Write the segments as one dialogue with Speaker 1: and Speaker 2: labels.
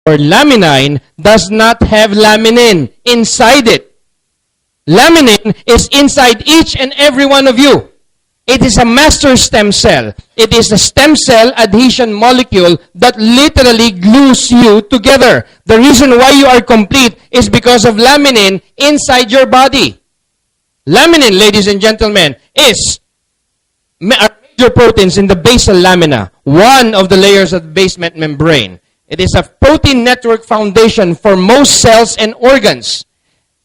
Speaker 1: or laminine does not have laminin inside it. Laminin is inside each and every one of you. It is a master stem cell. It is a stem cell adhesion molecule that literally glues you together. The reason why you are complete is because of laminin inside your body. Laminin, ladies and gentlemen, is major proteins in the basal lamina, one of the layers of the basement membrane. It is a protein network foundation for most cells and organs.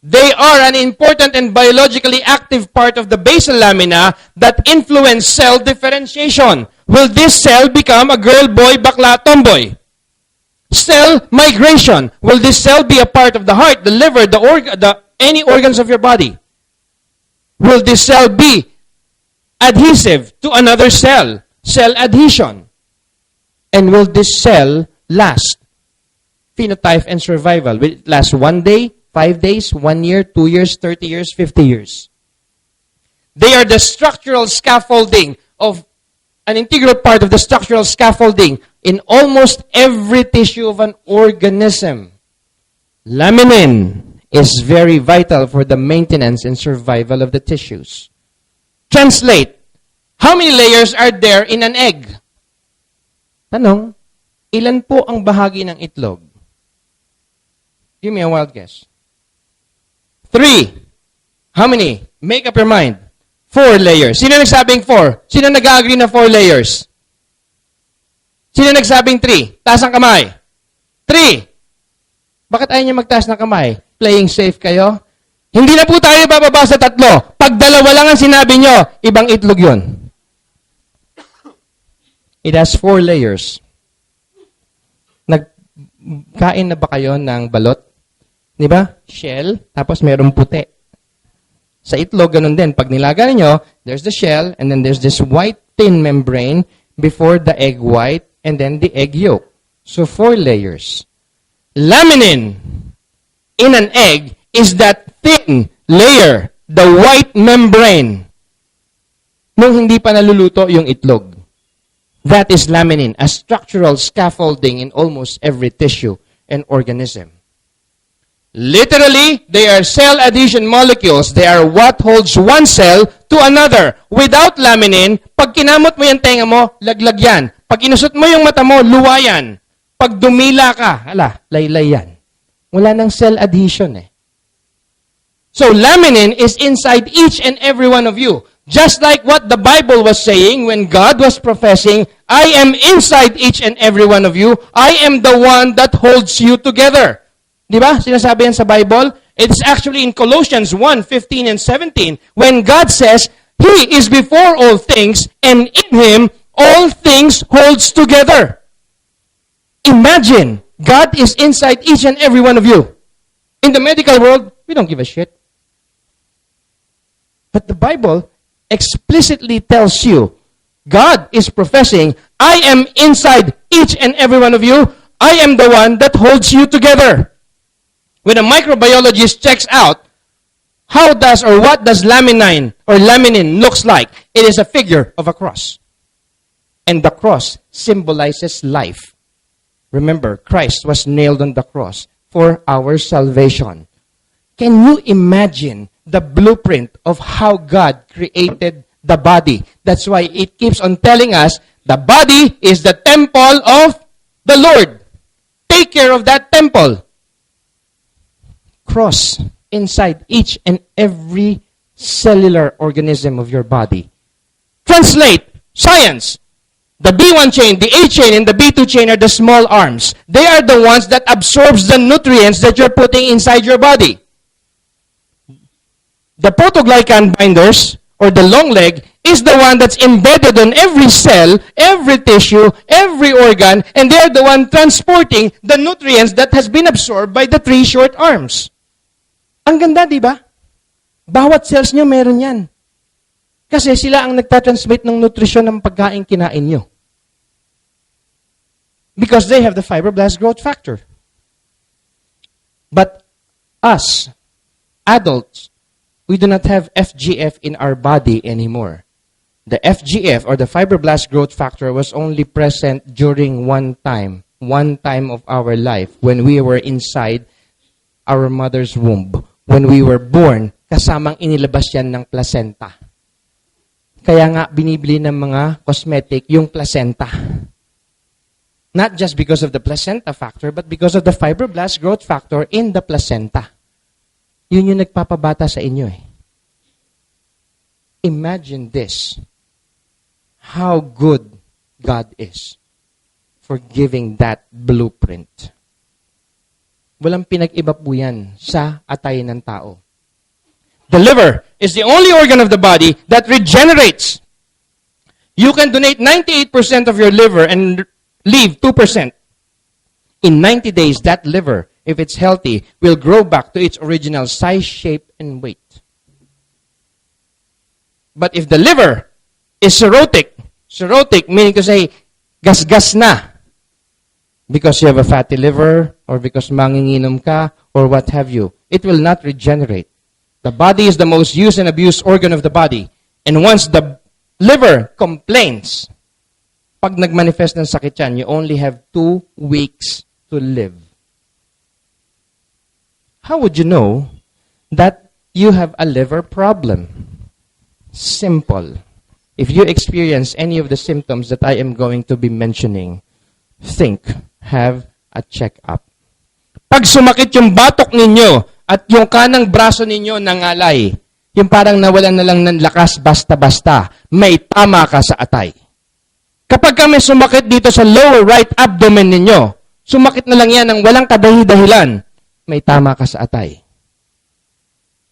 Speaker 1: They are an important and biologically active part of the basal lamina that influence cell differentiation. Will this cell become a girl, boy, bakla, tomboy? Cell migration. Will this cell be a part of the heart, the liver, any organs of your body? Will this cell be adhesive to another cell? Cell adhesion. And will this cell last? Phenotype and survival. Will it last 1 day, 5 days, 1 year, 2 years, 30 years, 50 years? They are the structural scaffolding of an integral part of the structural scaffolding in almost every tissue of an organism. Laminin is very vital for the maintenance and survival of the tissues. Translate, how many layers are there in an egg? Tanong, ilan po ang bahagi ng itlog? Give me a wild guess. 3. How many? Make up your mind. 4 layers. Sino nagsabing 4? Sino nag-agree na 4 layers? Sino nagsabing 3? Taas ang kamay. 3. Bakit ayaw niyo magtaas ng kamay? Playing safe kayo? Hindi na po tayo bababa sa 3. Pag 2 lang ang sinabi nyo, ibang itlog yun. It has 4 layers. Nagkain na ba kayo ng balot? Di ba? Shell, tapos merong puti. Sa itlog, ganun din. Pag nilaga niyo, there's the shell, and then there's this white thin membrane before the egg white, and then the egg yolk. So 4 layers. Laminin in an egg is that thin layer, the white membrane, nung hindi pa naluluto yung itlog. That is laminin, a structural scaffolding in almost every tissue and organism. Literally, they are cell adhesion molecules. They are what holds one cell to another. Without laminin, pag kinamot mo yung tenga mo, laglag yan. Pag inusot mo yung mata mo, luwa yan. Pag dumila ka, laylay yan. Wala nang cell adhesion eh. So laminin is inside each and every one of you. Just like what the Bible was saying when God was professing, I am inside each and every one of you. I am the one that holds you together. Di ba? Sinasabi yan sa Bible. It's actually in Colossians 1:15 and 17 when God says, He is before all things, and in Him all things holds together. Imagine, God is inside each and every one of you. In the medical world, we don't give a shit. But the Bible explicitly tells you, God is professing, I am inside each and every one of you. I am the one that holds you together. When a microbiologist checks out, how does or what does laminin looks like? It is a figure of a cross. And the cross symbolizes life. Remember, Christ was nailed on the cross for our salvation. Can you imagine the blueprint of how God created the body? That's why it keeps on telling us, the body is the temple of the Lord. Take care of that temple. Cross inside each and every cellular organism of your body. Translate, science. The B1 chain, the A chain, and the B2 chain are the small arms. They are the ones that absorbs the nutrients that you're putting inside your body. The protoglycan binders, or the long leg, is the one that's embedded on every cell, every tissue, every organ, and they are the one transporting the nutrients that has been absorbed by the 3 short arms. Ang ganda, di ba? Bawat cells nyo meron yan. Kasi sila ang nagtatransmit ng nutrisyon ng pagkain kinain nyo. Because they have the fibroblast growth factor. But us, adults, we do not have FGF in our body anymore. The FGF, or the fibroblast growth factor, was only present during one time one time of our life when we were inside our mother's womb. When we were born, kasamang inilabas yan ng placenta. Kaya nga, binibili ng mga cosmetic yung placenta. Not just because of the placenta factor, but because of the fibroblast growth factor in the placenta. Yun yung nagpapabata sa inyo eh. Imagine this. How good God is for giving that blueprint. Walang pinag-iba po yan sa atay ng tao. The liver is the only organ of the body that regenerates. You can donate 98% of your liver and leave 2%. In 90 days, that liver, if it's healthy, will grow back to its original size, shape, and weight. But if the liver is cirrhotic meaning to say, gas-gas na, because you have a fatty liver, or because manginginom ka, or what have you, it will not regenerate. The body is the most used and abused organ of the body. And once the liver complains, pag nagmanifest ng sakit yan, you only have 2 weeks to live. How would you know that you have a liver problem? Simple. If you experience any of the symptoms that I am going to be mentioning, think, have a check-up. Pag sumakit yung batok ninyo at yung kanang braso ninyo nangalay, yung parang nawalan na lang ng lakas basta-basta, may tama ka sa atay. Kapag kami sumakit dito sa lower right abdomen ninyo, sumakit na lang yan ng walang kadahi-dahilan, may tama ka sa atay.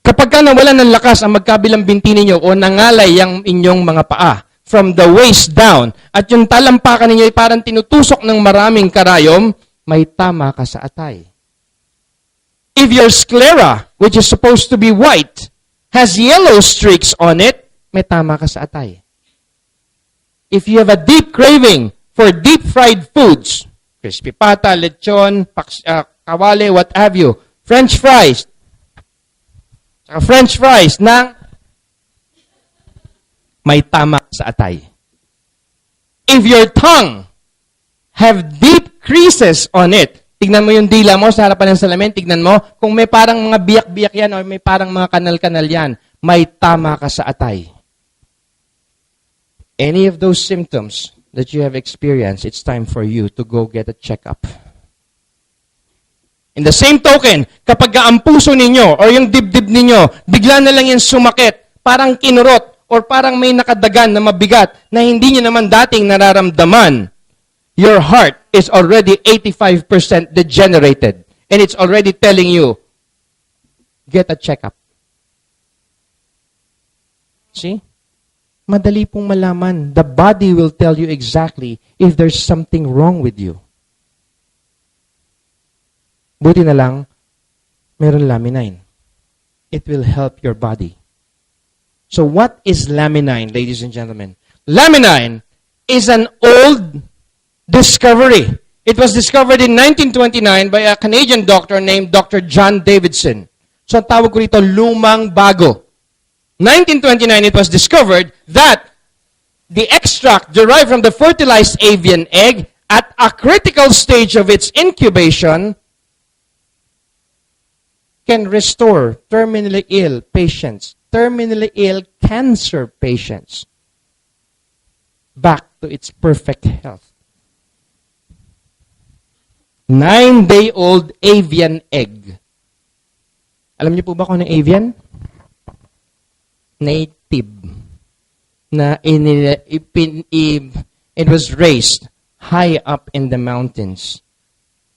Speaker 1: Kapag ka nawalan ng lakas ang magkabilang binti ninyo o nangalay ang inyong mga paa from the waist down at yung talampakan ninyo ay parang tinutusok ng maraming karayom, may tama ka sa atay. If your sclera, which is supposed to be white, has yellow streaks on it, may tama ka sa atay. If you have a deep craving for deep-fried foods, crispy pata, lechon, kawale, what have you, French fries na may tama sa atay. If your tongue have deep creases on it, tignan mo yung dila mo sa harapan ng salamin, tignan mo, kung may parang mga biyak-biyak yan o may parang mga kanal-kanal yan, may tama ka sa atay. Any of those symptoms that you have experienced, it's time for you to go get a checkup. In the same token, kapag ang puso ninyo o yung dibdib ninyo, bigla na lang yung sumakit, parang kinurot, or parang may nakadagan na mabigat na hindi nyo naman dating nararamdaman, your heart is already 85% degenerated. And it's already telling you, get a checkup. See? Madali pong malaman. The body will tell you exactly if there's something wrong with you. Buti na lang, meron laminine. It will help your body. So what is laminine, ladies and gentlemen? Laminine is an old discovery. It was discovered in 1929 by a Canadian doctor named Dr. John Davidson. So tawag ko rito, lumang bago. 1929, it was discovered that the extract derived from the fertilized avian egg at a critical stage of its incubation can restore terminally ill patients, terminally ill cancer patients, back to its perfect health. 9-day-old avian egg. Alam niyo po ba kung ano avian? Native. It was raised high up in the mountains,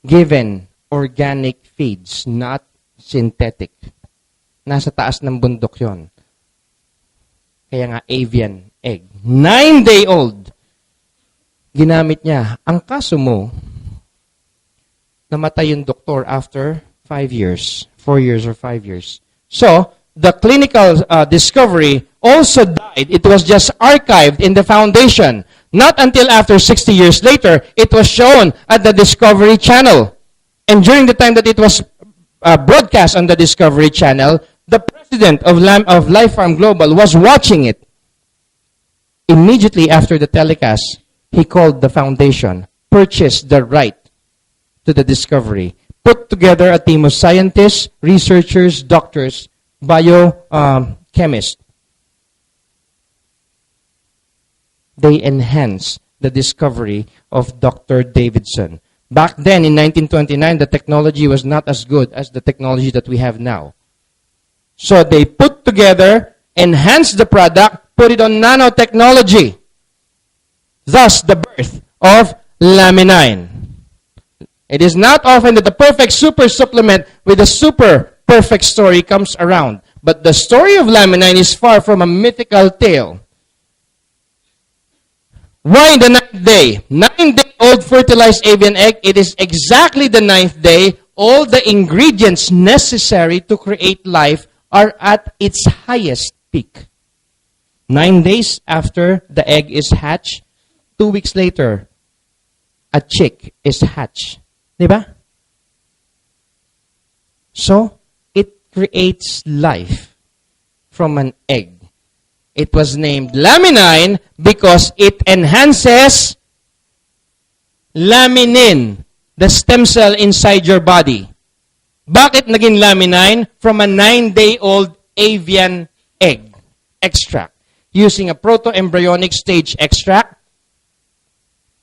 Speaker 1: given organic feeds, not synthetic. Nasa taas ng bundok yon. Kaya nga, avian egg. 9-day-old. Ginamit niya. Ang kaso mo, namatay yung doktor after 5 years. 4 years or 5 years. So, the clinical discovery also died. It was just archived in the foundation. Not until after 60 years later, it was shown at the Discovery Channel. And during the time that it was broadcast on the Discovery Channel, the president of Lifepharm Global was watching it. Immediately after the telecast, he called the foundation, purchased the right to the discovery. Put together a team of scientists, researchers, doctors, biochemists. They enhance the discovery of Dr. Davidson. Back then, in 1929, the technology was not as good as the technology that we have now. So they put together, enhanced the product, put it on nanotechnology. Thus, the birth of Laminine. It is not often that the perfect super supplement with a super perfect story comes around. But the story of Laminine is far from a mythical tale. Why the 9th day? 9-day-old fertilized avian egg. It is exactly the 9th day. All the ingredients necessary to create life are at its highest peak. 9 days after the egg is hatched, 2 weeks later, a chick is hatched. Diba? So, it creates life from an egg. It was named Laminine because it enhances laminin, the stem cell inside your body. Bakit naging Laminine? From a 9-day-old avian egg extract. Using a proto-embryonic stage extract,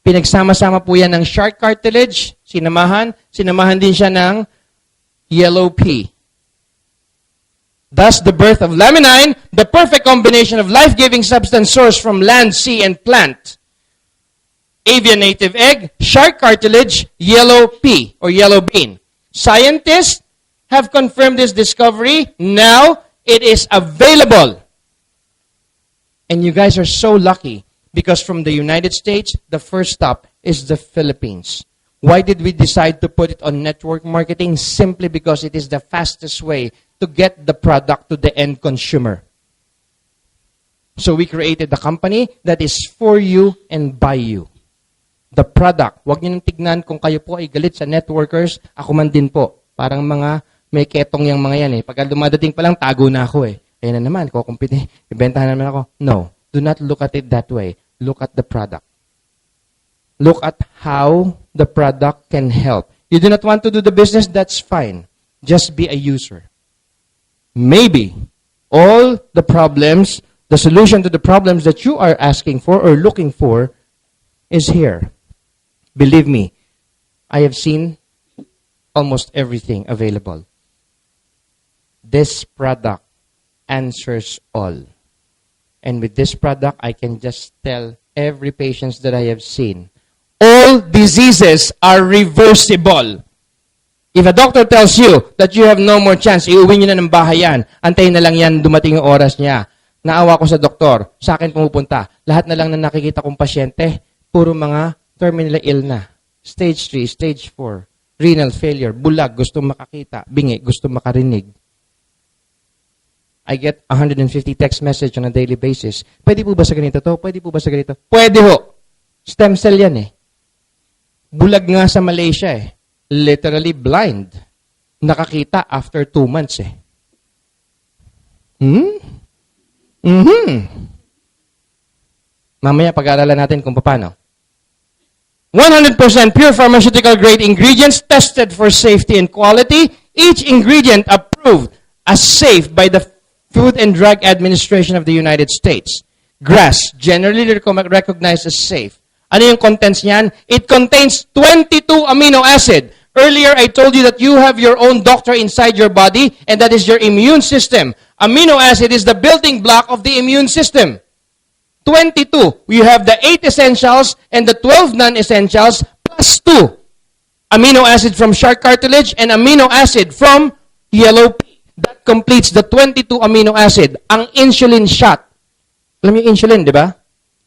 Speaker 1: pinagsama-sama po yan ng shark cartilage, sinamahan din siya ng yellow pea. Thus, the birth of Laminine, the perfect combination of life-giving substance sourced from land, sea, and plant. Avian native egg, shark cartilage, yellow pea or yellow bean. Scientists have confirmed this discovery. Now, it is available. And you guys are so lucky because from the United States, the first stop is the Philippines. Why did we decide to put it on network marketing? Simply because it is the fastest way to get the product to the end consumer. So we created a company that is for you and by you. The product, huwag niyo nang tignan kung kayo po ay galit sa networkers, ako man din po. Parang mga may ketong yung mga yan eh. Pagka dumadating pa lang, tago na ako eh. Ayan na naman, kukumpiti, ibentahan naman ako. No, do not look at it that way. Look at the product. Look at how the product can help. You do not want to do the business, that's fine. Just be a user. Maybe all the problems, the solution to the problems that you are asking for or looking for is here. Believe me, I have seen almost everything available. This product answers all. And with this product, I can just tell every patient that I have seen, all diseases are reversible. If a doctor tells you that you have no more chance, iuwi nyo na ng bahay yan, antayin na lang yan, dumating yung oras niya. Naawa ko sa doktor, sa akin pumupunta. Lahat na lang na nakikita kong pasyente, puro mga terminally ill na. Stage 3, stage 4, renal failure, bulag, gusto makakita, bingi, gusto makarinig. I get 150 text message on a daily basis. Pwede po ba sa ganito to? Pwede po ba sa ganito? Pwede ho. Stem cell yan eh. Bulag nga sa Malaysia eh. Literally blind. Nakakita after 2 months eh. Mamaya pag-aaralan natin kung paano. 100% pure pharmaceutical grade ingredients tested for safety and quality. Each ingredient approved as safe by the Food and Drug Administration of the United States. Grass, generally recognized as safe. Ano yung contents niyan? It contains 22 amino acid. Earlier, I told you that you have your own doctor inside your body, and that is your immune system. Amino acid is the building block of the immune system. 22. You have the 8 essentials and the 12 non-essentials plus 2. Amino acid from shark cartilage and amino acid from yellow pea. That completes the 22 amino acid. Ang insulin shot. Alam niyo insulin, di ba?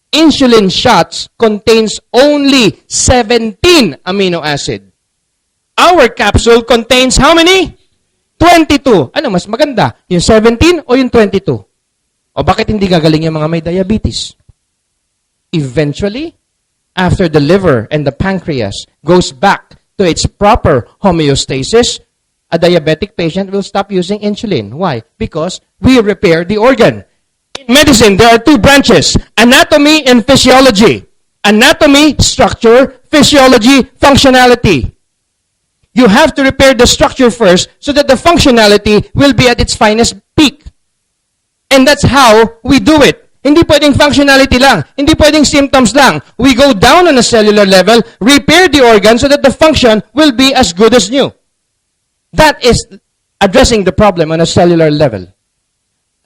Speaker 1: Insulin shots contains only 17 amino acid. Our capsule contains how many? 22. Ano mas maganda? Yung 17 o yung 22? O bakit hindi gagaling yung mga may diabetes? Eventually, after the liver and the pancreas goes back to its proper homeostasis, a diabetic patient will stop using insulin. Why? Because we repair the organ. In medicine, there are 2 branches, anatomy and physiology. Anatomy, structure, physiology, functionality. You have to repair the structure first so that the functionality will be at its finest peak. And that's how we do it. Hindi pwedeng functionality lang. Hindi pwedeng symptoms lang. We go down on a cellular level, repair the organ so that the function will be as good as new. That is addressing the problem on a cellular level.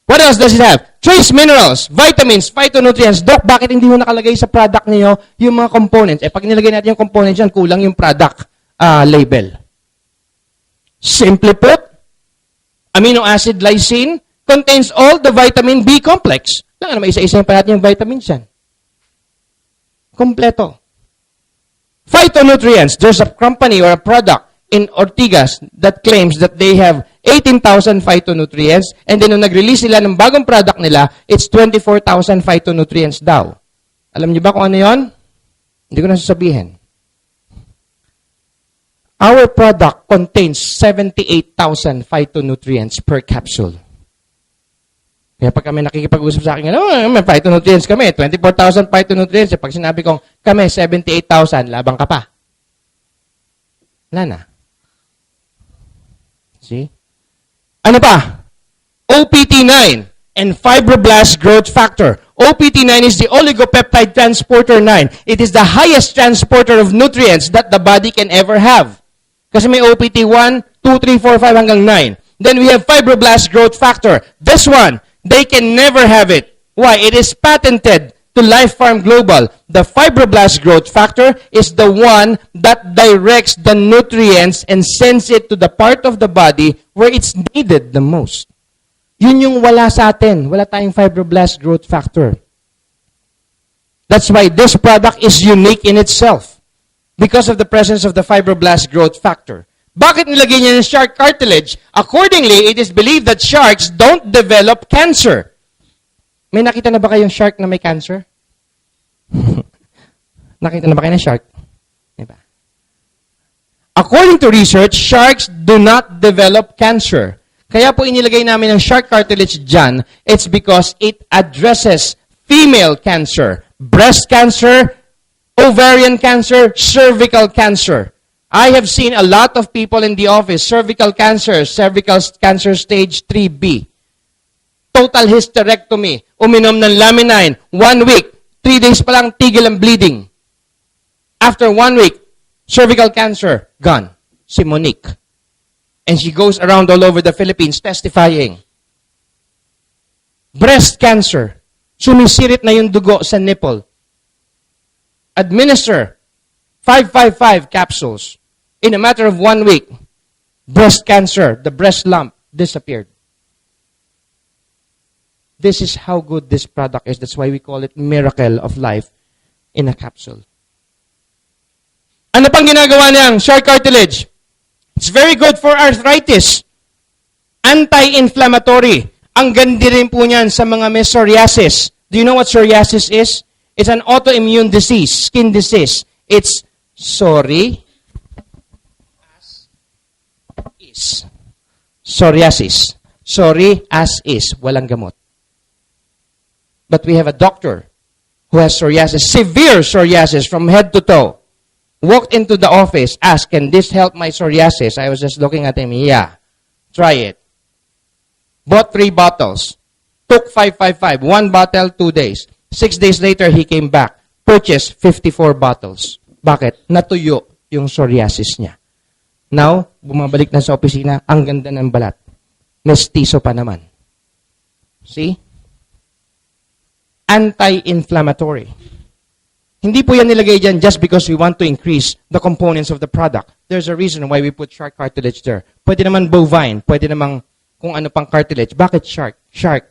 Speaker 1: What else does it have? Trace minerals, vitamins, phytonutrients. Doc, bakit hindi mo nakalagay sa product niyo yung mga components? Pag nilagay natin yung components yan, kulang yung product label. Simply put, amino acid lysine contains all the vitamin B complex. Lang naman isa-isa pa natin yung vitamins yan. Kompleto. Phytonutrients. There's a company or a product in Ortigas that claims that they have 18,000 phytonutrients, and then nung nag-release sila ng bagong product nila, it's 24,000 phytonutrients daw. Alam niyo ba kung ano yon? Hindi ko na sasabihin. Our product contains 78,000 phytonutrients per capsule. Kaya pag kami nakikipag-usap sa akin, may phytonutrients kami, 24,000 phytonutrients. Pag sinabi kong kami, 78,000, labang ka pa. Wala na. See? Ano pa? OPT9 and fibroblast growth factor. OPT9 is the oligopeptide transporter 9. It is the highest transporter of nutrients that the body can ever have. Kasi may OPT1, 2, 3, 4, 5 hanggang 9. Then we have fibroblast growth factor. This one, they can never have it. Why? It is patented to Lifepharm Global. The fibroblast growth factor is the one that directs the nutrients and sends it to the part of the body where it's needed the most. Yun yung wala sa atin. Wala tayong fibroblast growth factor. That's why this product is unique in itself because of the presence of the fibroblast growth factor. Bakit nilagay niya ng shark cartilage? Accordingly, it is believed that sharks don't develop cancer. May nakita na ba kayong shark na may cancer? Nakita na ba kayo ng shark? Diba? According to research, sharks do not develop cancer. Kaya po inilagay namin ang shark cartilage dyan, it's because it addresses female cancer, breast cancer, ovarian cancer, cervical cancer. I have seen a lot of people in the office, cervical cancer stage 3B. Total hysterectomy, uminom ng Laminine, 1 week, 3 days pa lang, tigil ang bleeding. After 1 week, cervical cancer, gone. Si Monique. And she goes around all over the Philippines testifying. Breast cancer, sumisirit na yung dugo sa nipple. Administer 555 capsules. In a matter of 1 week, breast cancer, the breast lump, disappeared. This is how good this product is. That's why we call it miracle of life in a capsule. Ano pang ginagawa niyang shark cartilage? It's very good for arthritis. Anti-inflammatory. Ang ganda rin po niyan sa mga may psoriasis. Do you know what psoriasis is? It's an autoimmune disease, skin disease. It's psoriasis. Sorry as is. Walang gamot. But we have a doctor who has psoriasis, severe psoriasis from head to toe. Walked into the office, asked, can this help my psoriasis? I was just looking at him, yeah, try it. Bought 3 bottles. Took 555, 1 bottle, 2 days. 6 days later, he came back. Purchased 54 bottles. Bakit? Natuyo yung psoriasis niya. Now, bumabalik na sa opisina, ang ganda ng balat. Mestizo pa naman. See? Anti-inflammatory. Hindi po yan nilagay dyan just because we want to increase the components of the product. There's a reason why we put shark cartilage there. Pwede naman bovine, pwede naman kung ano pang cartilage. Bakit shark? Shark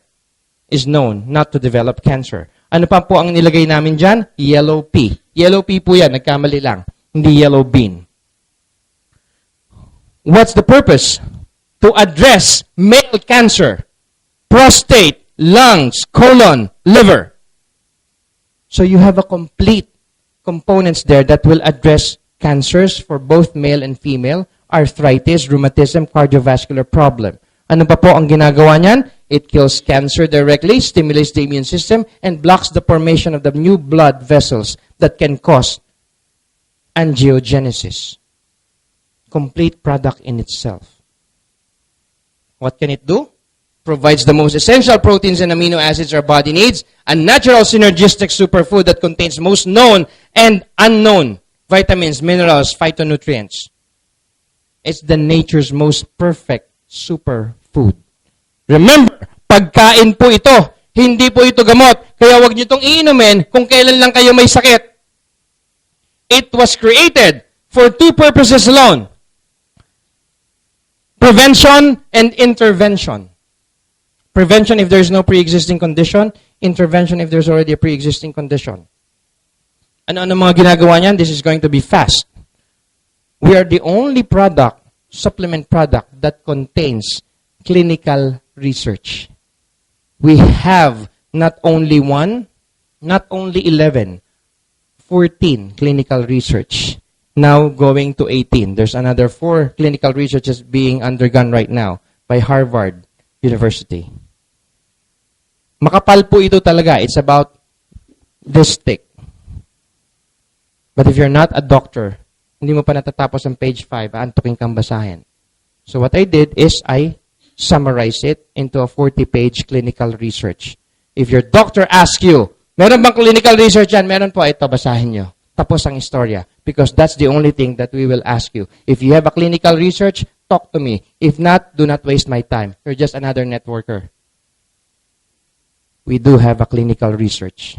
Speaker 1: is known not to develop cancer. Ano pa po ang nilagay namin dyan? Yellow pea. Yellow pea po yan, nagkamali lang. Hindi yellow bean. What's the purpose? To address male cancer, prostate, lungs, colon, liver. So you have a complete components there that will address cancers for both male and female, arthritis, rheumatism, cardiovascular problem. Ano pa po ang ginagawa niyan? It kills cancer directly, stimulates the immune system, and blocks the formation of the new blood vessels that can cause angiogenesis. complete product in itself. What can it do? Provides the most essential proteins and amino acids our body needs, a natural synergistic superfood that contains most known and unknown vitamins, minerals, phytonutrients. It's the nature's most perfect superfood. Remember, pagkain po ito, hindi po ito gamot. Kaya huwag niyo itong iinumin kung kailan lang kayo may sakit. It was created for two purposes alone. Prevention and intervention. Prevention if there's no pre-existing condition. Intervention if there's already a pre-existing condition. Ano mga ginagawa niyan? This is going to be fast. We are the only product, supplement product, that contains clinical research. We have not only one, not only 11, 14 clinical research. Now going to 18. There's another 4 clinical researches being undergone right now by Harvard University. Makapal po ito talaga. It's about this thick. But if you're not a doctor, hindi mo pa natatapos ang page 5, aantukin kang basahin. So what I did is I summarized it into a 40-page clinical research. If your doctor asks you, meron bang clinical research yan? Meron po, ito, basahin nyo. Tapos ang istorya. Because that's the only thing that we will ask you. If you have a clinical research, talk to me. If not, do not waste my time. You're just another networker. We do have a clinical research.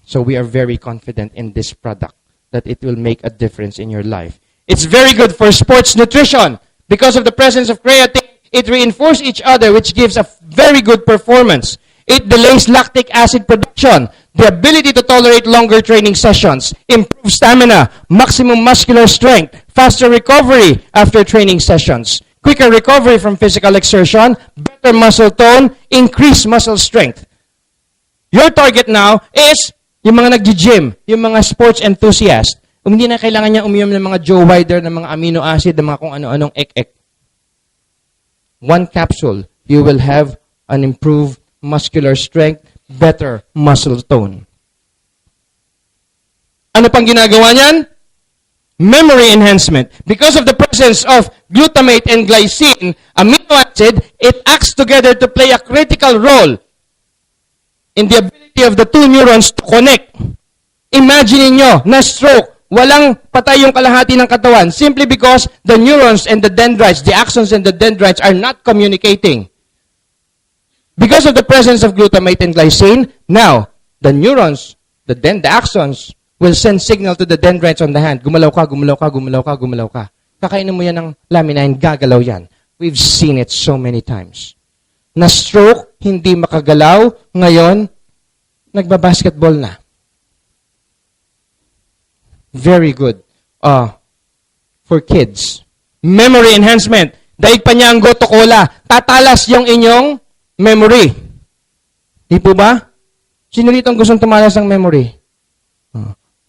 Speaker 1: So we are very confident in this product that it will make a difference in your life. It's very good for sports nutrition. Because of the presence of creatine, it reinforces each other, which gives a very good performance. It delays lactic acid production, the ability to tolerate longer training sessions, improve stamina, maximum muscular strength, faster recovery after training sessions, quicker recovery from physical exertion, better muscle tone, increased muscle strength. Your target now is yung mga nag-gym, yung mga sports enthusiast. Hindi na kailangan niya uminom ng mga Joe Wider, ng mga amino acid, ng mga kung ano-anong ek-ek. One capsule, you will have an improved muscular strength, better muscle tone. Ano pang ginagawa niyan? Memory enhancement. Because of the presence of glutamate and glycine, amino acid, it acts together to play a critical role in the ability of the two neurons to connect. Imagine niyo na stroke, walang patay yung kalahati ng katawan simply because the neurons and the dendrites, the axons and the dendrites are not communicating. Because of the presence of glutamate and glycine, now, the neurons, the axons, will send signal to the dendrites on the hand. Gumalaw ka, gumalaw ka, gumalaw ka, gumalaw ka. Kakainin mo yan ng laminine, gagalaw yan. We've seen it so many times. Na-stroke, hindi makagalaw, ngayon, nagbabasketball na. Very good. For kids. Memory enhancement. Daig pa niya ang goto cola. Tatalas yung inyong memory. Di po ba? Sino dito ang gustong tumalas ng memory?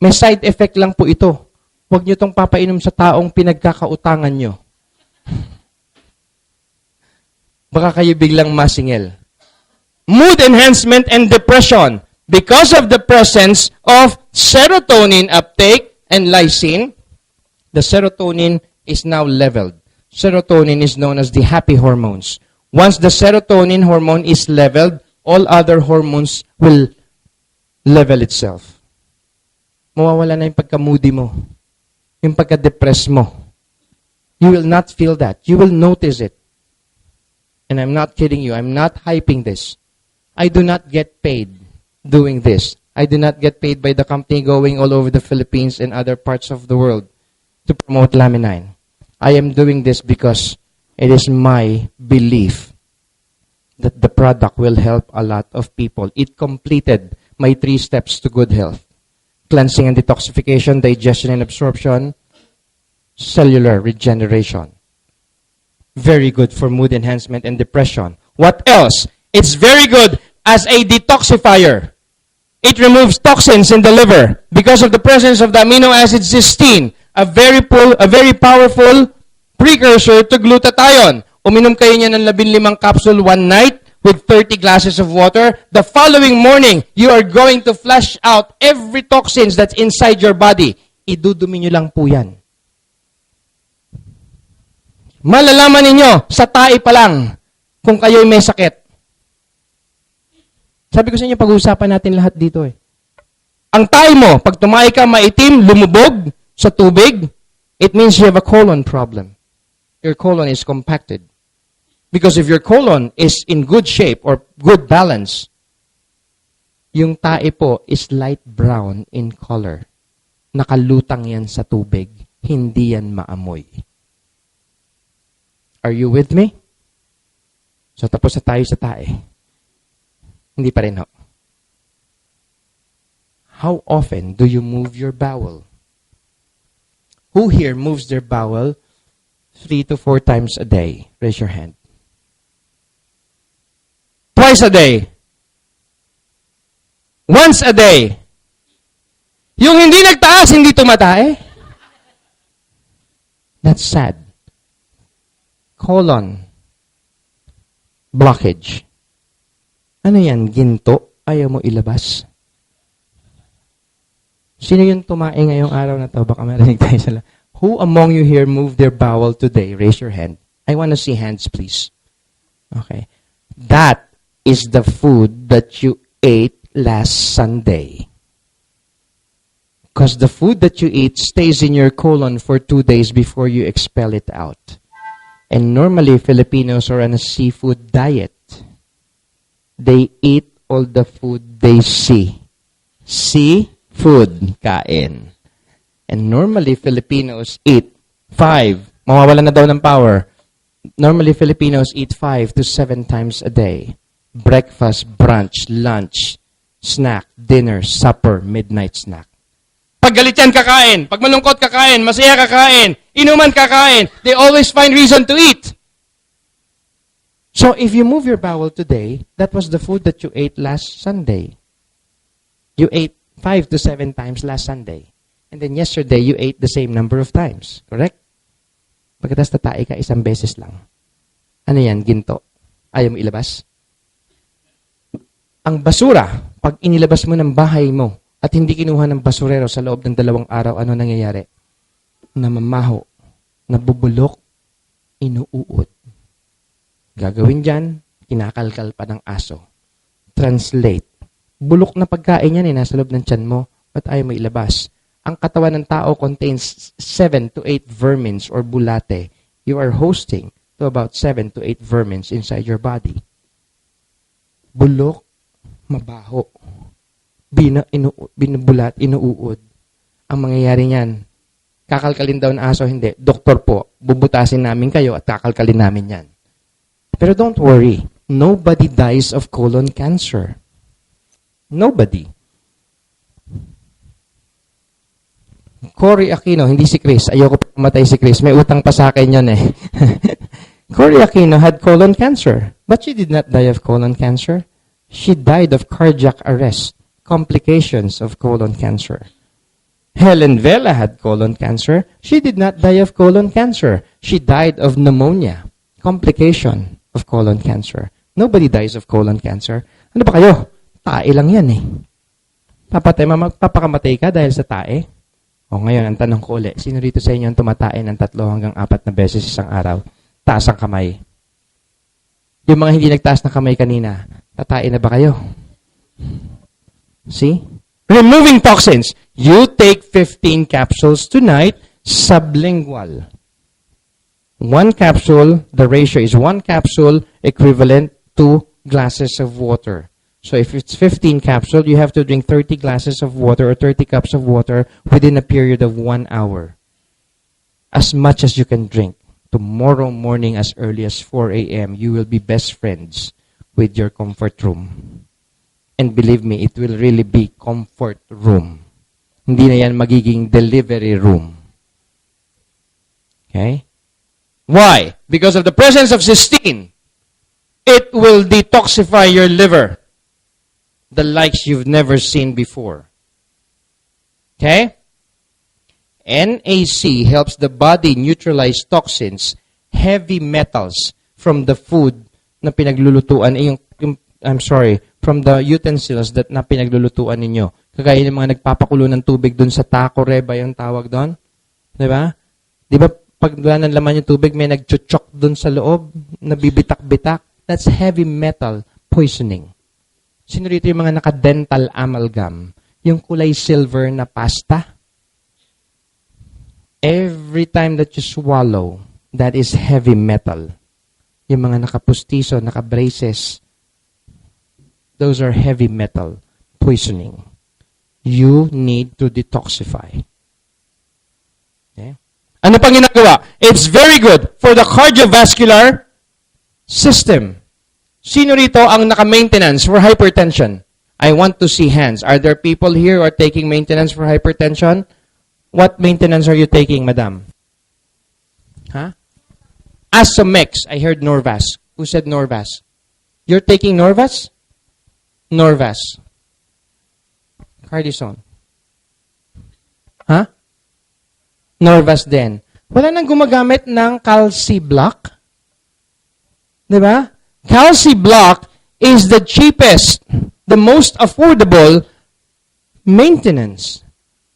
Speaker 1: May side effect lang po ito. Huwag nyo itong papainom sa taong pinagkakautangan nyo. Baka kayo biglang masingil. Mood enhancement and depression. Because of the presence of serotonin uptake and lysine, the serotonin is now leveled. Serotonin is known as the happy hormones. Once the serotonin hormone is leveled, all other hormones will level itself. Mawawala na yung pagka-moody mo. Yung pagka-depress mo. You will not feel that. You will notice it. And I'm not kidding you. I'm not hyping this. I do not get paid doing this. I do not get paid by the company going all over the Philippines and other parts of the world to promote Laminine. I am doing this because it is my belief that the product will help a lot of people. It completed my 3 steps to good health. Cleansing and detoxification, digestion and absorption, cellular regeneration. Very good for mood enhancement and depression. What else? It's very good as a detoxifier. It removes toxins in the liver because of the presence of the amino acid cysteine, a very powerful precursor to glutathione. Uminom kayo niya ng 15 capsule one night with 30 glasses of water. The following morning, you are going to flush out every toxins that's inside your body. Idudumi nyo lang po yan. Malalaman ninyo, sa tae pa lang, kung kayo'y may sakit. Sabi ko sa inyo, pag-uusapan natin lahat dito eh. Ang tae mo, pag tumae ka maitim, lumubog sa tubig, it means you have a colon problem. Your colon is compacted. Because if your colon is in good shape or good balance, yung tae po is light brown in color. Nakalutang yan sa tubig. Hindi yan maamoy. Are you with me? So tapos na tayo sa tae. Hindi pa rin ho. How often do you move your bowel? Who here moves their bowel 3 to 4 times a day? Raise your hand. Twice a day. Once a day. Yung hindi nagtaas, hindi tumatae. That's sad. Colon. Blockage. Ano yan? Ginto? Ayaw mo ilabas? Sino yung tumae ngayong araw na to? Baka marinig tayo sila. Who among you here moved their bowel today? Raise your hand. I want to see hands, please. Okay. That is the food that you ate last Sunday. Because the food that you eat stays in your colon for 2 days before you expel it out. And normally, Filipinos are on a seafood diet. They eat all the food they see. Food, kain. And normally, Filipinos eat 5. Mawawalan na daw ng power. Normally, Filipinos eat 5 to 7 times a day. Breakfast, brunch, lunch, snack, dinner, supper, midnight snack. Pag galit yan, kakain. Pag malungkot, kakain. Masaya, kakain. Inuman, kakain. They always find reason to eat. So, if you move your bowel today, that was the food that you ate last Sunday. You ate 5 to 7 times last Sunday. And then yesterday, you ate the same number of times. Correct? Pagkatas tatae ka, 1 beses lang. Ano yan? Ginto. Ayaw mo ilabas? Ang basura, pag inilabas mo ng bahay mo, at hindi kinuha ng basurero sa loob ng 2 araw, ano nangyayari? Namamaho, nabubulok, inuuod. Gagawin dyan, kinakalkal pa ng aso. Translate. Bulok na pagkain yan nasa loob ng tiyan mo, at ayaw mo ilabas. Ang katawan ng tao contains 7 to 8 vermins or bulate. You are hosting to about 7 to 8 vermins inside your body. Bulok, mabaho. Binubulat, inuuod. Ang mangyayari niyan, kakalkalin daw ng aso, hindi. Doktor po, bubutasin namin kayo at kakalkalin namin yan. Pero don't worry, nobody dies of colon cancer. Nobody. Cory Aquino, hindi si Chris. Ayoko pa matay si Chris. May utang pa sa akin yun eh. Cory Aquino had colon cancer. But she did not die of colon cancer. She died of cardiac arrest. Complications of colon cancer. Helen Vela had colon cancer. She did not die of colon cancer. She died of pneumonia. Complication of colon cancer. Nobody dies of colon cancer. Ano ba kayo? Tae lang yan eh. Magpapakamatay ka dahil sa tae? O ngayon, ang tanong ko ulit, sino rito sa inyo ang tumatae ng 3 hanggang 4 na beses isang araw? Taas ang kamay. Yung mga hindi nagtaas ng kamay kanina, tatae na ba kayo? See? Removing toxins. You take 15 capsules tonight, sublingual. 1 capsule, the ratio is 1 capsule equivalent to glasses of water. So if it's 15 capsules, you have to drink 30 glasses of water or 30 cups of water within a period of 1 hour. As much as you can drink. Tomorrow morning as early as 4 a.m., you will be best friends with your comfort room. And believe me, it will really be comfort room. Hindi na yan magiging delivery room. Okay? Why? Because of the presence of cysteine. It will detoxify your liver. The likes you've never seen before. Okay? NAC helps the body neutralize toxins, heavy metals from the food na pinaglulutuan, from the utensils that na pinaglulutuan ninyo. Kagaya ng mga nagpapakulo ng tubig dun sa taco reba yung tawag doon. Diba? Diba Pag wala ng laman yung tubig, may nagchuchok dun sa loob, nabibitak-bitak. That's heavy metal poisoning. Sino rito yung mga naka-dental amalgam? Yung kulay silver na pasta? Every time that you swallow, that is heavy metal. Yung mga nakapustiso, naka-braces, those are heavy metal poisoning. You need to detoxify. Okay? Ano pang ginagawa? It's very good for the cardiovascular system. Sino rito ang naka-maintenance for hypertension? I want to see hands. Are there people here who are taking maintenance for hypertension? What maintenance are you taking, madam? Huh? Asomex. I heard Norvas. Who said Norvas? You're taking Norvas? Norvas. Cardizone. Huh? Norvas din. Wala nang gumagamit ng Calci Block? Diba? Calci Block is the cheapest, the most affordable maintenance.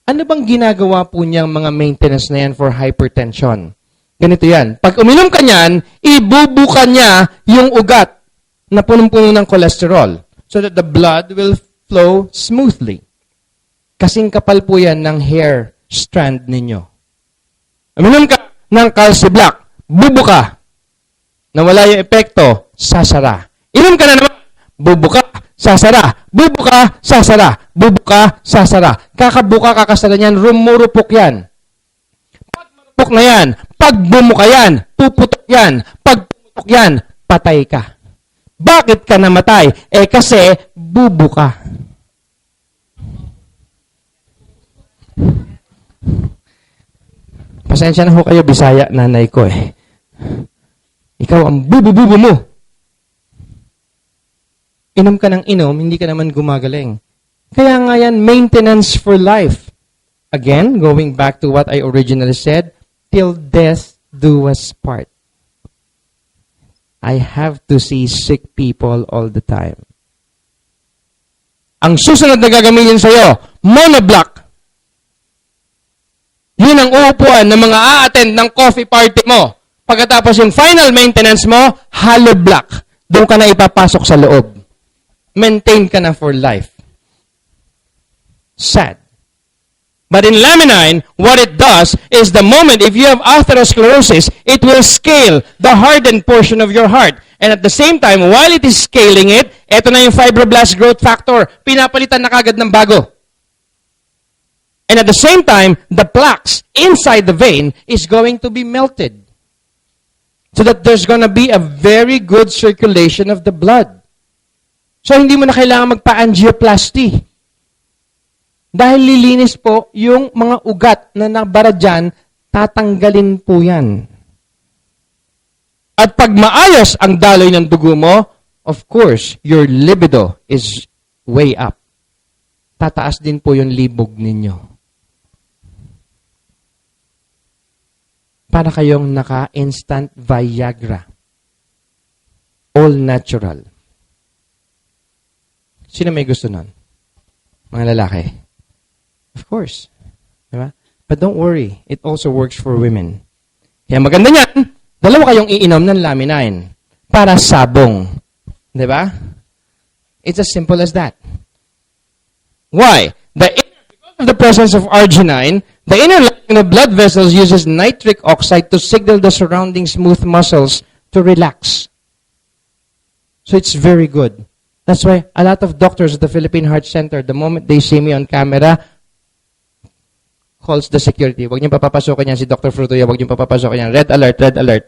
Speaker 1: Ano bang ginagawa po niyang mga maintenance na yan for hypertension? Ganito yan. Pag uminom ka niyan, ibubuka niya yung ugat na punong-puno ng cholesterol so that the blood will flow smoothly. Kasing kapal po yan ng hair strand ninyo. Uminom ka ng Calci Block, bubuka. Nawala yung epekto, sasara. Inom ka na naman, bubuka, sasara. Bubuka, sasara. Bubuka, sasara. Kakabuka, kakasara niyan, rumurupok yan. Pag marupok na yan, pag bumuka yan, puputok yan. Pag pumutok yan, patay ka. Bakit ka namatay? Kasi bubuka. Pasensya na ho kayo, Bisaya, nanay ko Ikaw ang bubu-bubu mo. Inom ka ng inom, hindi ka naman gumagaling. Kaya nga yan, maintenance for life. Again, going back to what I originally said, till death do us part. I have to see sick people all the time. Ang susunod na gagamitin sa'yo, monoblock. Yun ang uupuan ng mga a-attend ng coffee party mo. Pagkatapos yung final maintenance mo, hollow block. Doon ka na ipapasok sa loob. Maintain ka na for life. Sad. But in Laminine, what it does is the moment if you have atherosclerosis, it will scale the hardened portion of your heart. And at the same time, while it is scaling it, eto na yung fibroblast growth factor. Pinapalitan na kagad ng bago. And at the same time, the plaques inside the vein is going to be melted. So that there's going to be a very good circulation of the blood. So hindi mo na kailangan magpa-angioplasty. Dahil lilinis po yung mga ugat na nabara dyan, tatanggalin po yan. At pag maayos ang daloy ng dugo mo, of course, your libido is way up. Tataas din po yung libog ninyo. Para kayong naka-instant Viagra. All natural. Sino may gusto nun? Mga lalaki. Of course. Diba? But don't worry. It also works for women. Kaya maganda niyan, dalawa kayong iinom ng Laminine para sabong. Diba? It's as simple as that. Why? Because of the presence of arginine, the inner lining of blood vessels uses nitric oxide to signal the surrounding smooth muscles to relax. So it's very good. That's why a lot of doctors at the Philippine Heart Center, the moment they see me on camera, calls the security. Huwag niyo papapasokin yan si Dr. Frutoya. Huwag niyo papapasokin yan. Red alert, red alert.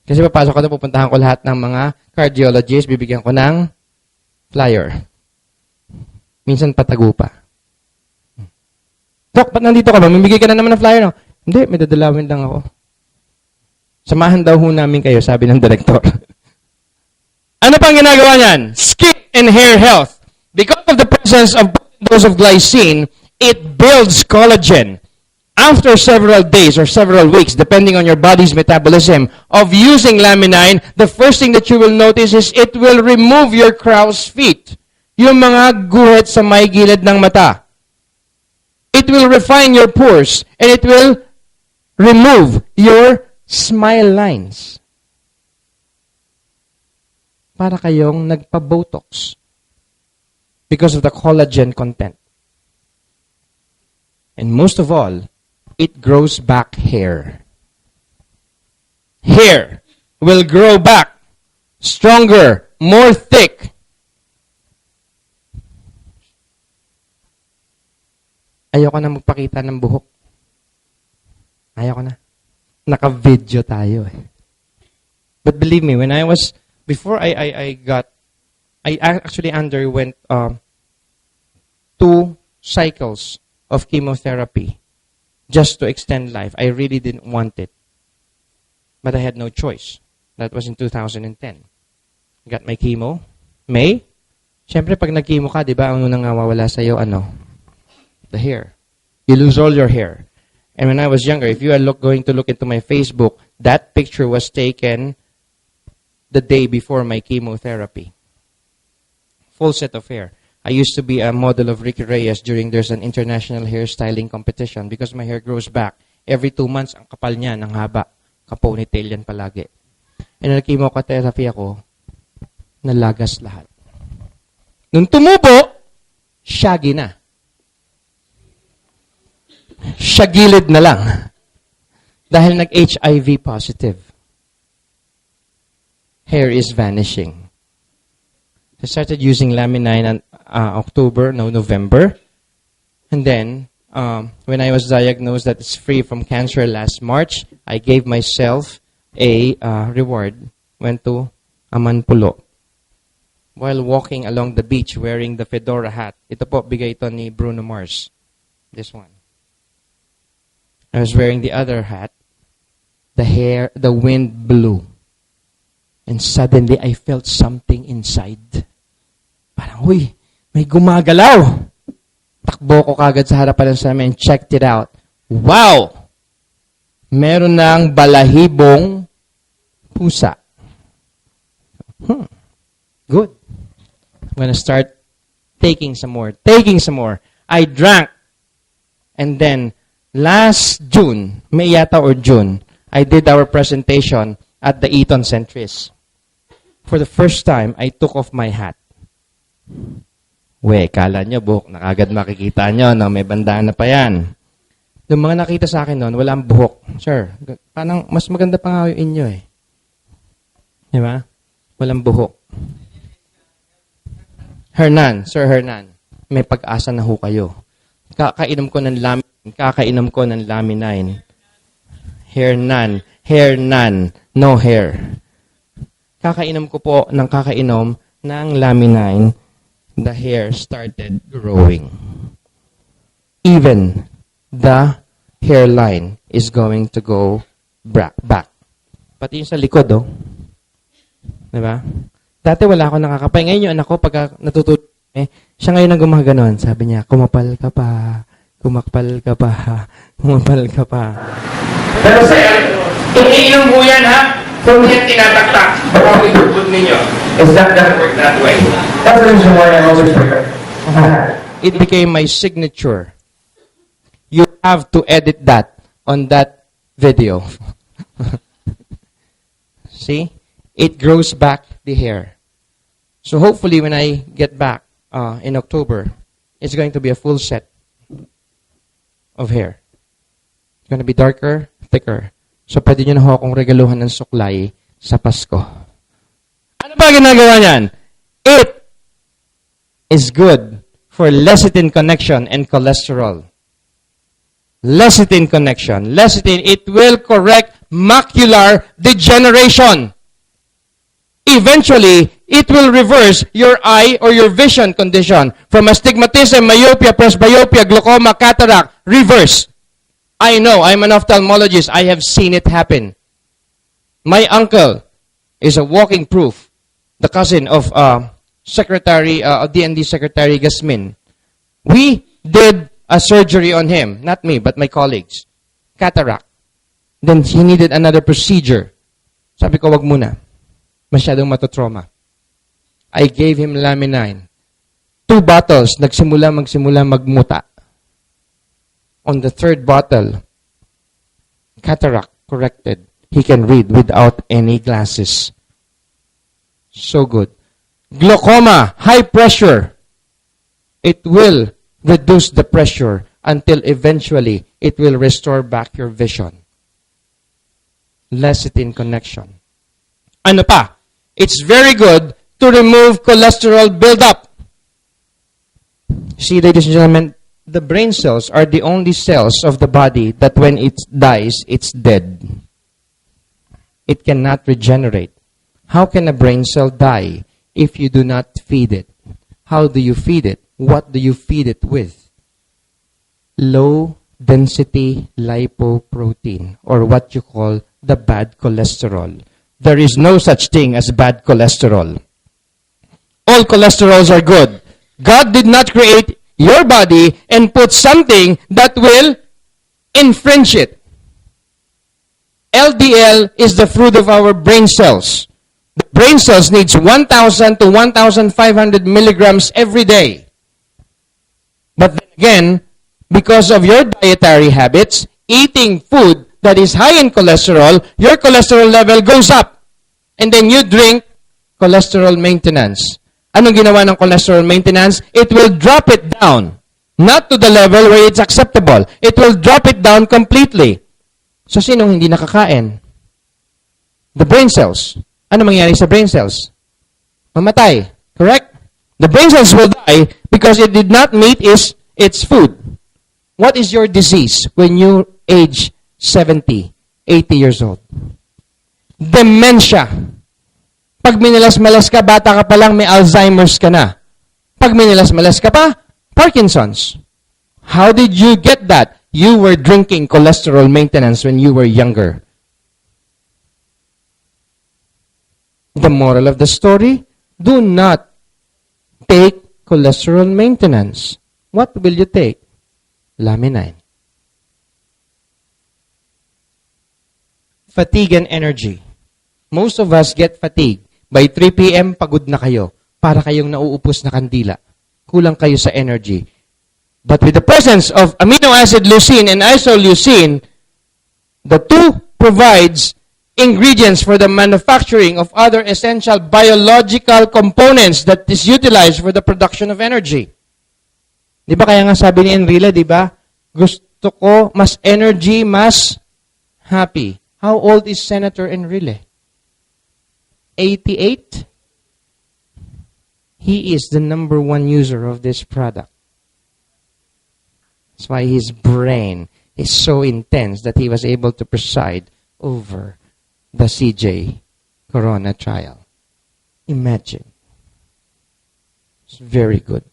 Speaker 1: Kasi papasok ko na, pupuntahan ko lahat ng mga cardiologists, bibigyan ko ng flyer. Minsan patago pa. Dok, ba't nandito ka ba? Mamigay ka na naman ng flyer, no? Hindi, may dadalawin lang ako. Samahan daw ho namin kayo, sabi ng director. Ano pang ginagawa niyan? Skin and hair health. Because of the presence of dose of glycine, it builds collagen. After several days or several weeks, depending on your body's metabolism, of using Laminine, the first thing that you will notice is it will remove your crow's feet. Yung mga guhit sa may gilid ng mata. It will refine your pores and it will remove your smile lines. Para kayong nagpa-Botox because of the collagen content. And most of all, it grows back hair. Hair will grow back stronger, more thick. Ayoko na magpakita ng buhok. Ayoko na. Naka-video tayo eh. But believe me, when I was, before I actually underwent 2 cycles of chemotherapy just to extend life. I really didn't want it. But I had no choice. That was in 2010. I got my chemo. May? Siyempre, pag nag-chemo ka, di ba, ang unang nawawala sa'yo, the hair. You lose all your hair. And when I was younger, if you are going to look into my Facebook, that picture was taken the day before my chemotherapy. Full set of hair. I used to be a model of Ricky Reyes during there's an international hairstyling competition because my hair grows back. Every 2 months, ang kapal niya, ang haba. Kaponytail yan palagi. And nag-chemotherapy ako, nalagas lahat. Nung tumubo, shaggy na. Shagilid na lang. Dahil nag-HIV positive. Hair is vanishing. I started using Laminine in November. And then, when I was diagnosed that it's free from cancer last March, I gave myself a reward. Went to Amanpulo. While walking along the beach wearing the fedora hat. Ito po, bigay ito ni Bruno Mars. This one. I was wearing the other hat. The wind blew. And suddenly, I felt something inside. Parang, uy, may gumagalaw. Takbo ko kagad sa harapan ng salamin and checked it out. Wow! Meron ng balahibong pusa. Good. I'm gonna start taking some more. I drank. And then, last June, May yata or June, I did our presentation at the Eton Centris. For the first time, I took off my hat. Kala nyo, buhok na kagad makikita nyo, no? May bandana pa yan. Yung mga nakita sa akin noon, walang buhok. Sir, parang mas maganda pa nga yung inyo eh. Di ba? Walang buhok. Sir Hernan, may pag-asa na ho kayo. Kakainom ko ng Laminine. Hair none, no hair. Kakainom ng Laminine, the hair started growing. Even the hairline is going to go back. Pati yung sa likod, oh. Diba? Dati wala ako nakakapay. Ngayon yung anak ko, pag natutulog, siya ngayon ang gumaganon. Sabi niya, kumapal ka pa. Pero sir, iniinom po yan, ha? Kung yan tinataktak, baka ipuput ninyo. Is that gonna work that way? That's the reason why I always prepare. It became my signature. You have to edit that on that video. See? It grows back the hair. So hopefully when I get back in October, it's going to be a full set of hair. It's going to be darker, thicker. So pwede nyo na ho akong regaluhan ng suklay sa Pasko. Ano ba ginagawa niyan? It is good for lecithin connection and cholesterol. Lecithin connection. Lecithin, it will correct macular degeneration. Eventually, it will reverse your eye or your vision condition from astigmatism, myopia, presbyopia, glaucoma, cataract. Reverse. I know, I'm an ophthalmologist. I have seen it happen. My uncle is a walking proof. The cousin of DND Secretary Gasmin. We did a surgery on him. Not me, but my colleagues. Cataract. Then he needed another procedure. Sabi ko, wag muna. Masyadong matotrauma. I gave him Laminine. 2 bottles, magsimula magmuta. On the 3rd bottle, Cataract corrected. He can read without any glasses. So good. Glaucoma, high pressure. It will reduce the pressure until eventually it will restore back your vision. Lecithin connection. Ano pa? It's very good to remove cholesterol buildup. See, ladies and gentlemen, the brain cells are the only cells of the body that when it dies, it's dead. It cannot regenerate. How can a brain cell die if you do not feed it? How do you feed it? What do you feed it with? Low density lipoprotein, or what you call the bad cholesterol. There is no such thing as bad cholesterol. All cholesterols are good. God did not create your body and put something that will infringe it. LDL is the fruit of our brain cells. The brain cells needs 1,000 to 1,500 milligrams every day. But then again, because of your dietary habits, eating food that is high in cholesterol, your cholesterol level goes up. And then you drink cholesterol maintenance. Anong ginawa ng cholesterol maintenance? It will drop it down. Not to the level where it's acceptable. It will drop it down completely. So, sinong hindi nakakain? The brain cells. Ano mangyari sa brain cells? Mamatay. Correct? The brain cells will die because it did not meet its food. What is your disease when you age 70, 80 years old? Dementia. Pag minalas-malas ka, bata ka pa lang, may Alzheimer's ka na. Pag minalas-malas ka pa, Parkinson's. How did you get that? You were drinking cholesterol maintenance when you were younger. The moral of the story, do not take cholesterol maintenance. What will you take? Laminine. Fatigue and energy. Most of us get fatigued. By 3 p.m., pagod na kayo. Para kayong nauupos na kandila. Kulang kayo sa energy. But with the presence of amino acid leucine and isoleucine, the two provides ingredients for the manufacturing of other essential biological components that is utilized for the production of energy. Di ba kaya nga sabi ni Enrila, di ba? Gusto ko mas energy, mas happy. How old is Senator Enrile? 88? He is the number one user of this product. That's why his brain is so intense that he was able to preside over the CJ Corona trial. Imagine. It's very good.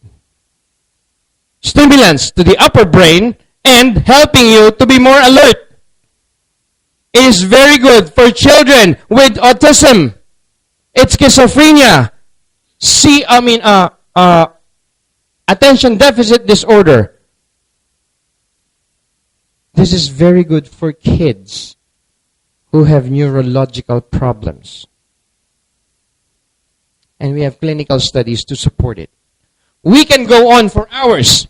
Speaker 1: Stimulants to the upper brain and helping you to be more alert. It is very good for children with autism. It's schizophrenia. Attention deficit disorder. This is very good for kids who have neurological problems. And we have clinical studies to support it. We can go on for hours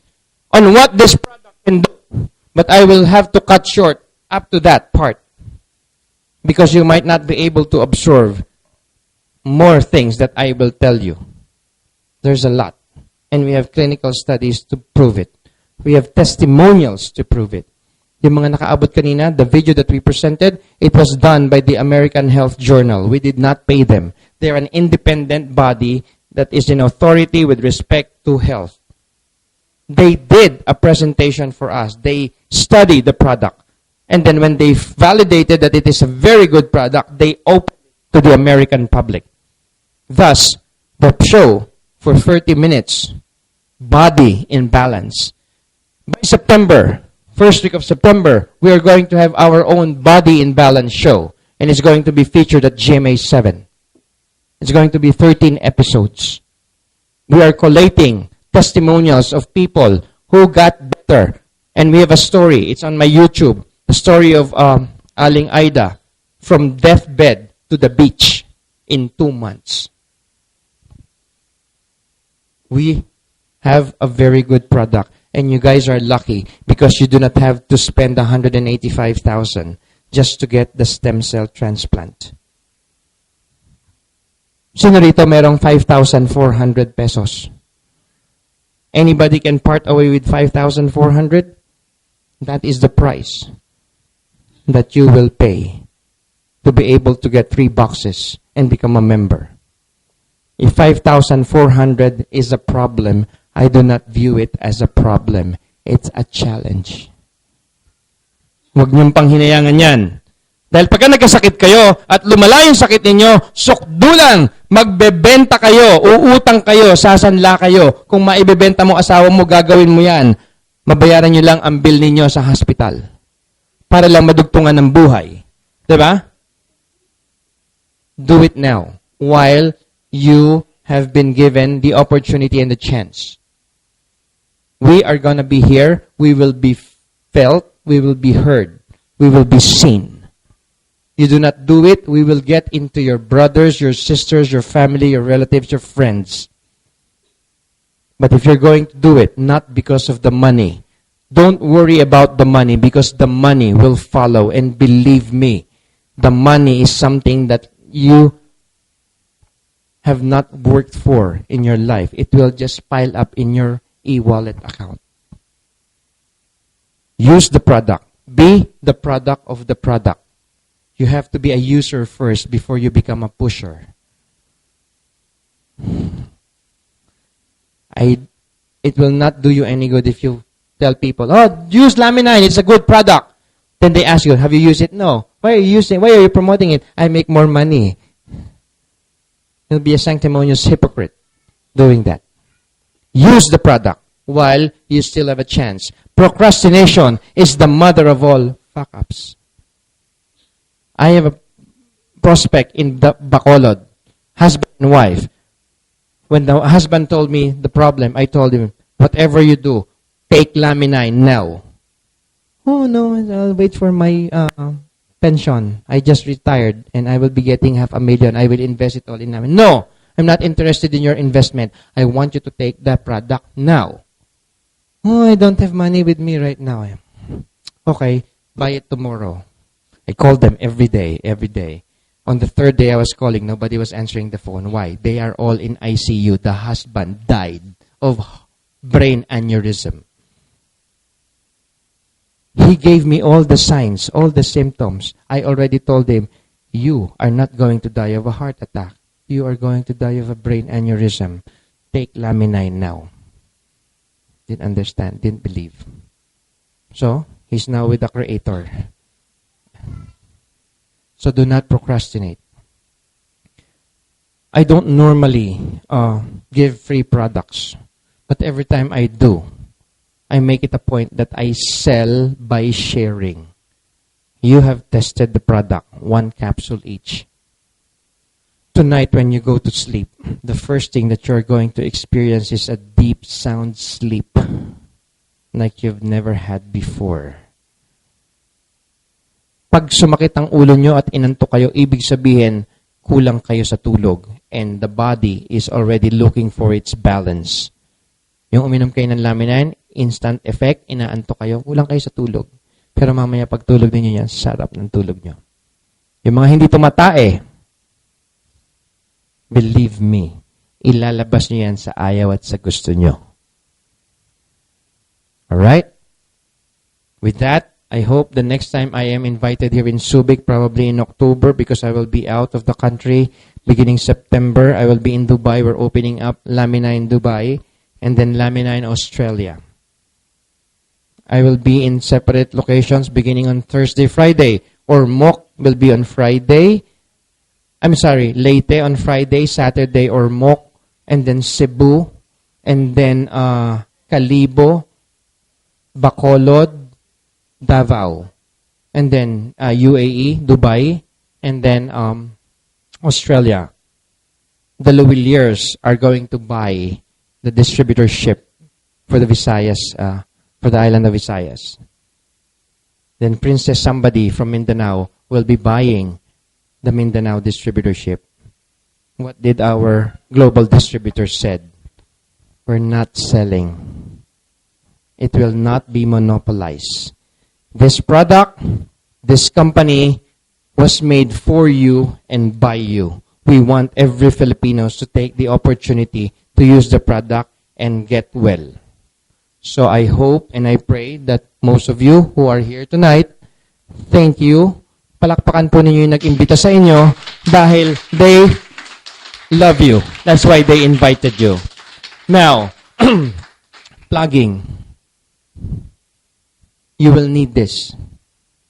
Speaker 1: on what this product can do, but I will have to cut short up to that part because you might not be able to absorb more things that I will tell you. There's a lot. And we have clinical studies to prove it. We have testimonials to prove it. Yung mga nakaabot kanina, the video that we presented, it was done by the American Health Journal. We did not pay them. They're an independent body that is in authority with respect to health. They did a presentation for us. They studied the product. And then when they validated that it is a very good product, they opened it to the American public. Thus, the show for 30 minutes, Body in Balance. By September, first week of September, we are going to have our own Body in Balance show. And it's going to be featured at GMA 7. It's going to be 13 episodes. We are collating testimonials of people who got better. And we have a story. It's on my YouTube. The story of Aling Aida from deathbed to the beach in 2 months. We have a very good product. And you guys are lucky because you do not have to spend $185,000 just to get the stem cell transplant. Sino rito merong 5,400 pesos? Anybody can part away with 5,400? That is the price that you will pay to be able to get 3 boxes and become a member. If 5,400 is a problem, I do not view it as a problem. It's a challenge. Huwag niyong panghinayangan yan. Dahil pagka nagkasakit kayo at lumala yung sakit ninyo, sukdulan, magbebenta kayo, uutang kayo, sasanla kayo. Kung maibebenta mo asawa mo, gagawin mo yan. Mabayaran niyo lang ang bill ninyo sa hospital. Para lang madugtungan ng buhay. Diba? Do it now. While you have been given the opportunity and the chance. We are going to be here. We will be felt. We will be heard. We will be seen. You do not do it, we will get into your brothers, your sisters, your family, your relatives, your friends. But if you're going to do it, not because of the money, don't worry about the money because the money will follow. And believe me, the money is something that you have not worked for in your life. It will just pile up in your e-wallet account. Use the product. Be the product of the product. You have to be a user first before you become a pusher. It will not do you any good if you tell people, oh, use Laminine, it's a good product. Then they ask you, have you used it? No. Why are you promoting it? I make more money. You'll be a sanctimonious hypocrite doing that. Use the product while you still have a chance. Procrastination is the mother of all fuck-ups. I have a prospect in the Bacolod, husband and wife. When the husband told me the problem, I told him, whatever you do, take Laminine now. Oh no, I'll wait for my pension. I just retired and I will be getting $500,000. I will invest it all in Laminine. No, I'm not interested in your investment. I want you to take that product now. Oh, I don't have money with me right now. Okay, buy it tomorrow. I called them every day. On the 3rd day I was calling, nobody was answering the phone. Why? They are all in ICU. The husband died of brain aneurysm. He gave me all the signs, all the symptoms. I already told him, you are not going to die of a heart attack. You are going to die of a brain aneurysm. Take Laminine now. Didn't understand, didn't believe. So, he's now with the Creator. So do not procrastinate. I don't normally give free products. But every time I do, I make it a point that I sell by sharing. You have tested the product, 1 capsule each. Tonight when you go to sleep, the first thing that you're going to experience is a deep sound sleep like you've never had before. Pag sumakit ang ulo nyo at inantok kayo, ibig sabihin, kulang kayo sa tulog. And the body is already looking for its balance. Yung uminom kayo ng Laminine, instant effect, inaantok kayo, kulang kayo sa tulog. Pero mamaya pag tulog ninyo yan, sarap ng tulog nyo. Yung mga hindi tumatae, believe me, ilalabas nyo yan sa ayaw at sa gusto nyo. Alright? With that, I hope the next time I am invited here in Subic, probably in October, because I will be out of the country beginning September. I will be in Dubai. We're opening up Laminine Dubai and then Laminine Australia. I will be in separate locations beginning on Thursday, Friday. Or Mok will be on Friday. Leyte on Friday, Saturday, or Mok, and then Cebu, and then Kalibo, Bacolod, Davao, and then UAE, Dubai, and then Australia. The Luwiliers are going to buy the distributorship for the Visayas, for the island of Visayas. Then Princess somebody from Mindanao will be buying the Mindanao distributorship. What did our global distributor said? We're not selling. It will not be monopolized. This product This company was made for you and by you. We want every Filipinos to take the opportunity to use the product and get well. So I hope and I pray that most of you who are here tonight, thank you. Palakpakan po ninyo yung nag-imbita sa inyo dahil they love you. That's why they invited you. Now, plugging. You will need this.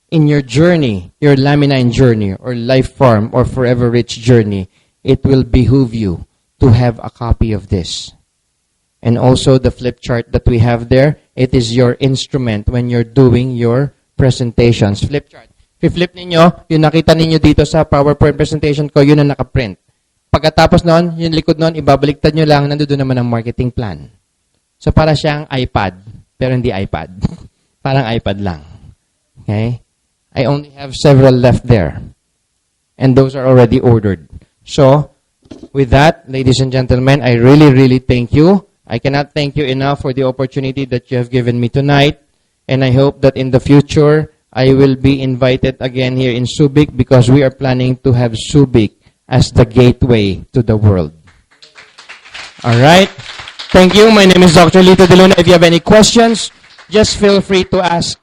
Speaker 1: In your journey, your Laminine journey, or Lifepharm, or Forever Rich journey, it will behoove you to have a copy of this. And also the flip chart that we have there, it is your instrument when you're doing your presentations. Flip chart. Flip ninyo, yung nakita ninyo dito sa PowerPoint presentation ko, yun ang nakaprint. Pagkatapos noon, yung likod noon, ibabaliktad nyo lang, nandoon naman ang marketing plan. So para siyang iPad, pero hindi iPad. Parang iPad lang. Okay? I only have several left there. And those are already ordered. So, with that, ladies and gentlemen, I really, really thank you. I cannot thank you enough for the opportunity that you have given me tonight. And I hope that in the future, I will be invited again here in Subic because we are planning to have Subic as the gateway to the world. All right. Thank you. My name is Dr. Lito De Luna. If you have any questions, just feel free to ask